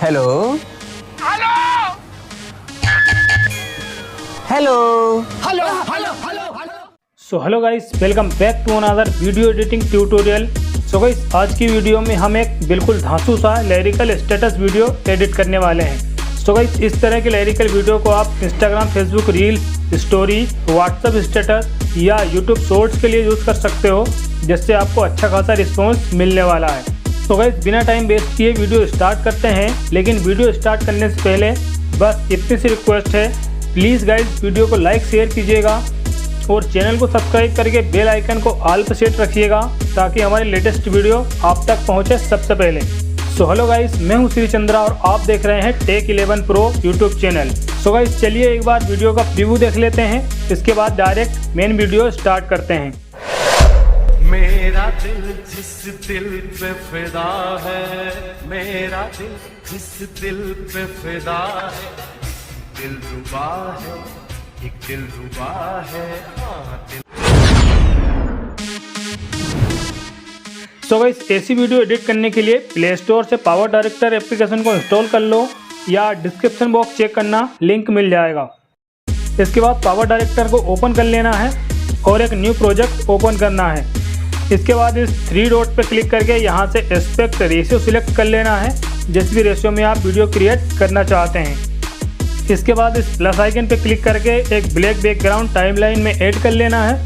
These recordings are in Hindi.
Hello hello hello hello hello hello. So hello guys, welcome back to another video editing tutorial. So guys, आज की वीडियो में हम एक बिल्कुल धांसू सा लिरिकल स्टेटस वीडियो एडिट करने वाले हैं। सो गाइस, इस तरह के लिरिकल वीडियो को आप Instagram, Facebook reels, story, WhatsApp status या यूट्यूब शॉर्ट्स के लिए यूज़ कर सकते हो, जिससे आपको अच्छा खासा रिस्पॉन्स मिलने वाला है। तो गाइस, बिना टाइम वेस्ट किए वीडियो स्टार्ट करते हैं। लेकिन वीडियो स्टार्ट करने से पहले बस इतनी सी रिक्वेस्ट है, प्लीज़ गाइस वीडियो को लाइक शेयर कीजिएगा और चैनल को सब्सक्राइब करके बेल आइकन को ऑल पर सेट रखिएगा, ताकि हमारी लेटेस्ट वीडियो आप तक पहुंचे सबसे पहले। सो हेलो गाइस, मैं हूं श्री चंद्रा और आप देख रहे हैं Tech 11 Pro YouTube channel. So guys, चलिए एक बार वीडियो का प्रीव्यू देख लेते हैं, इसके बाद डायरेक्ट मेन वीडियो स्टार्ट करते हैं। मेरा दिल जिस दिल पे फिदा है, मेरा दिल जिस दिल पे फिदा है, दिल रुबा है, एक दिल रुबा है, हाँ दिल। सो गाइस, ऐसी वीडियो एडिट करने के लिए प्ले स्टोर से पावर डायरेक्टर एप्लीकेशन को इंस्टॉल कर लो या डिस्क्रिप्शन बॉक्स चेक करना, लिंक मिल जाएगा। इसके बाद पावर डायरेक्टर को ओपन कर लेना है और एक न्यू प्रोजेक्ट ओपन करना है। इसके बाद इस 3 डॉट पर क्लिक करके यहाँ से एस्पेक्ट रेशियो सिलेक्ट कर लेना है, जिस भी रेशियो में आप वीडियो क्रिएट करना चाहते हैं। इसके बाद इस प्लस आइकन पे क्लिक करके एक ब्लैक बैकग्राउंड टाइमलाइन में ऐड कर लेना है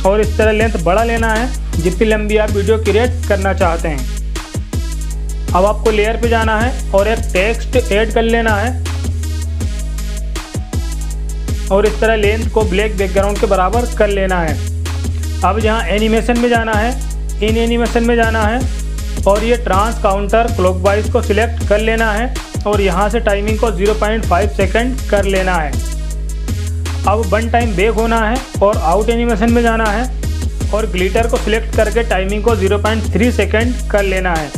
और इस तरह लेंथ बढ़ा लेना है जितनी लंबी आप वीडियो क्रिएट करना चाहते हैं। अब आपको लेयर पे जाना है और एक टेक्स्ट ऐड कर लेना है और इस तरह लेंथ को ब्लैक बैकग्राउंड के बराबर कर लेना है। अब यहाँ एनिमेशन में जाना है, इन एनिमेशन में जाना है और ये ट्रांस काउंटर क्लॉकवाइज को सिलेक्ट कर लेना है और यहाँ से टाइमिंग को 0.5 सेकंड कर लेना है। अब वन टाइम बैक होना है और आउट एनिमेशन में जाना है और ग्लिटर को सिलेक्ट करके टाइमिंग को 0.3 सेकंड कर लेना है।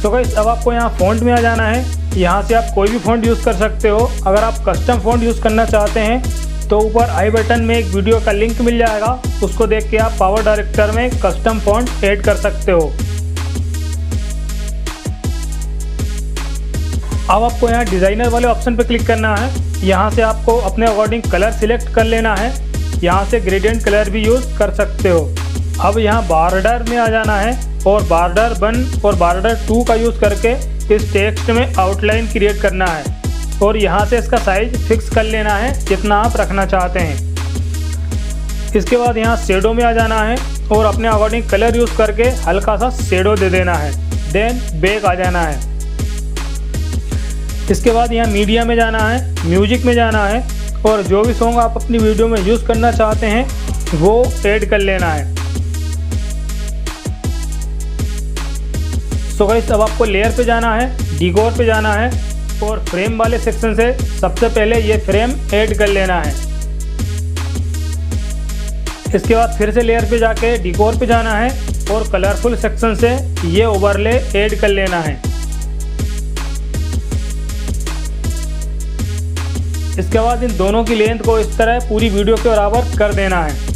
तो गाइस, अब आपको यहाँ फ़ॉन्ट में आ जाना है। यहाँ से आप कोई भी फ़ॉन्ट यूज़ कर सकते हो। अगर आप कस्टम फ़ॉन्ट यूज़ करना चाहते हैं तो ऊपर आई बटन में एक वीडियो का लिंक मिल जाएगा, उसको देख के आप पावर डायरेक्टर में कस्टम फ़ॉन्ट ऐड कर सकते हो। अब आपको यहाँ डिज़ाइनर वाले ऑप्शन पर क्लिक करना है। यहाँ से आपको अपने अकॉर्डिंग कलर सिलेक्ट कर लेना है। यहाँ से ग्रेडियंट कलर भी यूज़ कर सकते हो। अब यहाँ बॉर्डर में आ जाना है और बॉर्डर 1 और बॉर्डर 2 का यूज़ करके इस टेक्स्ट में आउटलाइन क्रिएट करना है और यहाँ से इसका साइज फिक्स कर लेना है जितना आप रखना चाहते हैं। इसके बाद यहाँ शेडो में आ जाना है और अपने अकॉर्डिंग कलर यूज़ करके हल्का सा शेडो दे देना है। देन बैक आ जाना है। इसके बाद यहाँ मीडिया में जाना है, म्यूजिक में जाना है और जो भी सॉन्ग आप अपनी वीडियो में यूज़ करना चाहते हैं वो ऐड कर लेना है। सो गाइस, अब आपको लेयर पे जाना है, डिकोर पे जाना है और फ्रेम वाले सेक्शन से सबसे पहले ये फ्रेम ऐड कर लेना है। इसके बाद फिर से लेयर पे जाके डिकोर पे जाना है और कलरफुल सेक्शन से ये ओवरले ऐड कर लेना है। इसके बाद इन दोनों की लेंथ को इस तरह पूरी वीडियो के बराबर कर देना है।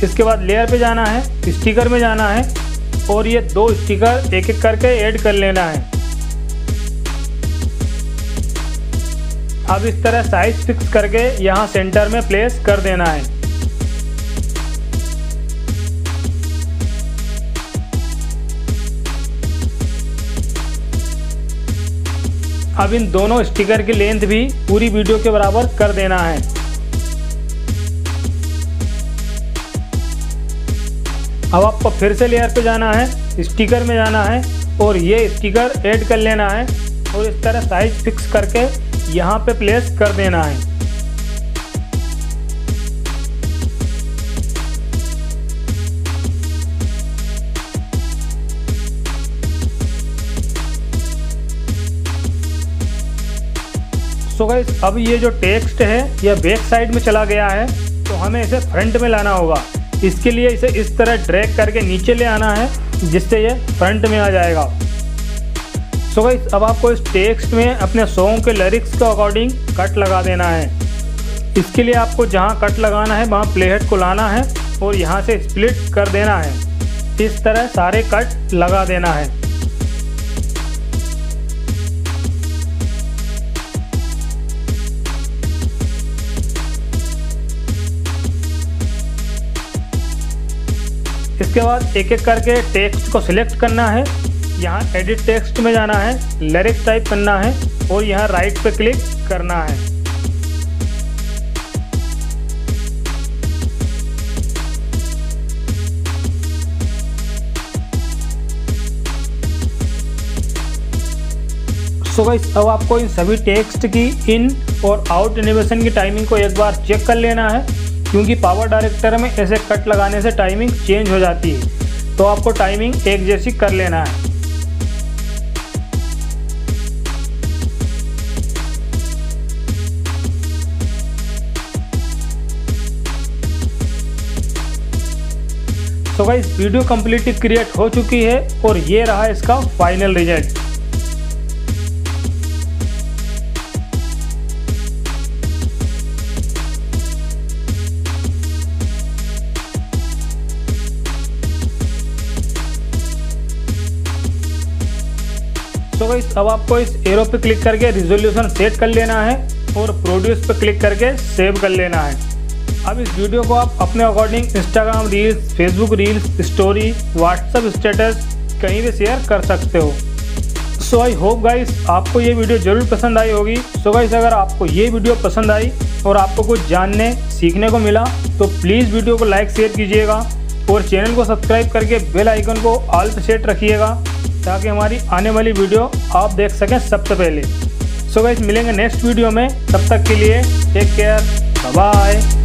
इसके बाद लेयर पे जाना है, स्टिकर में जाना है और ये 2 स्टिकर एक एक करके ऐड कर लेना है। अब इस तरह साइज फिक्स करके यहाँ सेंटर में प्लेस कर देना है। अब इन दोनों स्टिकर की लेंथ भी पूरी वीडियो के बराबर कर देना है। अब आपको फिर से लेयर पे जाना है, स्टिकर में जाना है और ये स्टिकर ऐड कर लेना है और इस तरह साइज फिक्स करके यहाँ पे प्लेस कर देना है। सो गाइस, अब ये जो टेक्स्ट है यह बैक साइड में चला गया है, तो हमें इसे फ्रंट में लाना होगा। इसके लिए इसे इस तरह ड्रैग करके नीचे ले आना है, जिससे ये फ्रंट में आ जाएगा। सो गाइस, अब आपको इस टेक्स्ट में अपने सॉन्ग के लिरिक्स के अकॉर्डिंग कट लगा देना है। इसके लिए आपको जहाँ कट लगाना है वहाँ प्लेहेड को लाना है और यहाँ से स्प्लिट कर देना है। इस तरह सारे कट लगा देना है। इसके बाद एक एक करके टेक्स्ट को सिलेक्ट करना है। यहाँ एडिट टेक्स्ट में जाना है, लिरिक्स टाइप करना है और यहाँ राइट पे क्लिक करना है। सो गाइस, अब आपको इन सभी टेक्स्ट की इन और आउट एनिमेशन की टाइमिंग को एक बार चेक कर लेना है, क्योंकि पावर डायरेक्टर में ऐसे कट लगाने से टाइमिंग चेंज हो जाती है। तो आपको टाइमिंग एक जैसी कर लेना है। तो गाइस, वीडियो कंप्लीटली क्रिएट हो चुकी है और ये रहा इसका फाइनल रिजल्ट। तो गाइस, अब आपको इस एरो पे क्लिक करके रिजोल्यूशन सेट कर लेना है और प्रोड्यूस पे क्लिक करके सेव कर लेना है। अब इस वीडियो को आप अपने according Instagram reels, Facebook reels, story, WhatsApp status कहीं भी शेयर कर सकते हो। सो आई होप गाइस आपको ये वीडियो ज़रूर पसंद आई होगी। सो गाइस, अगर आपको ये वीडियो पसंद आई और आपको कुछ जानने सीखने को मिला तो प्लीज़ वीडियो को लाइक शेयर कीजिएगा और चैनल को सब्सक्राइब करके बेल आइकन को ऑल पे सेट रखिएगा, ताकि हमारी आने वाली वीडियो आप देख सकें सबसे पहले। सो गाइस, मिलेंगे नेक्स्ट वीडियो में। तब तक के लिए टेक केयर, बाय बाय।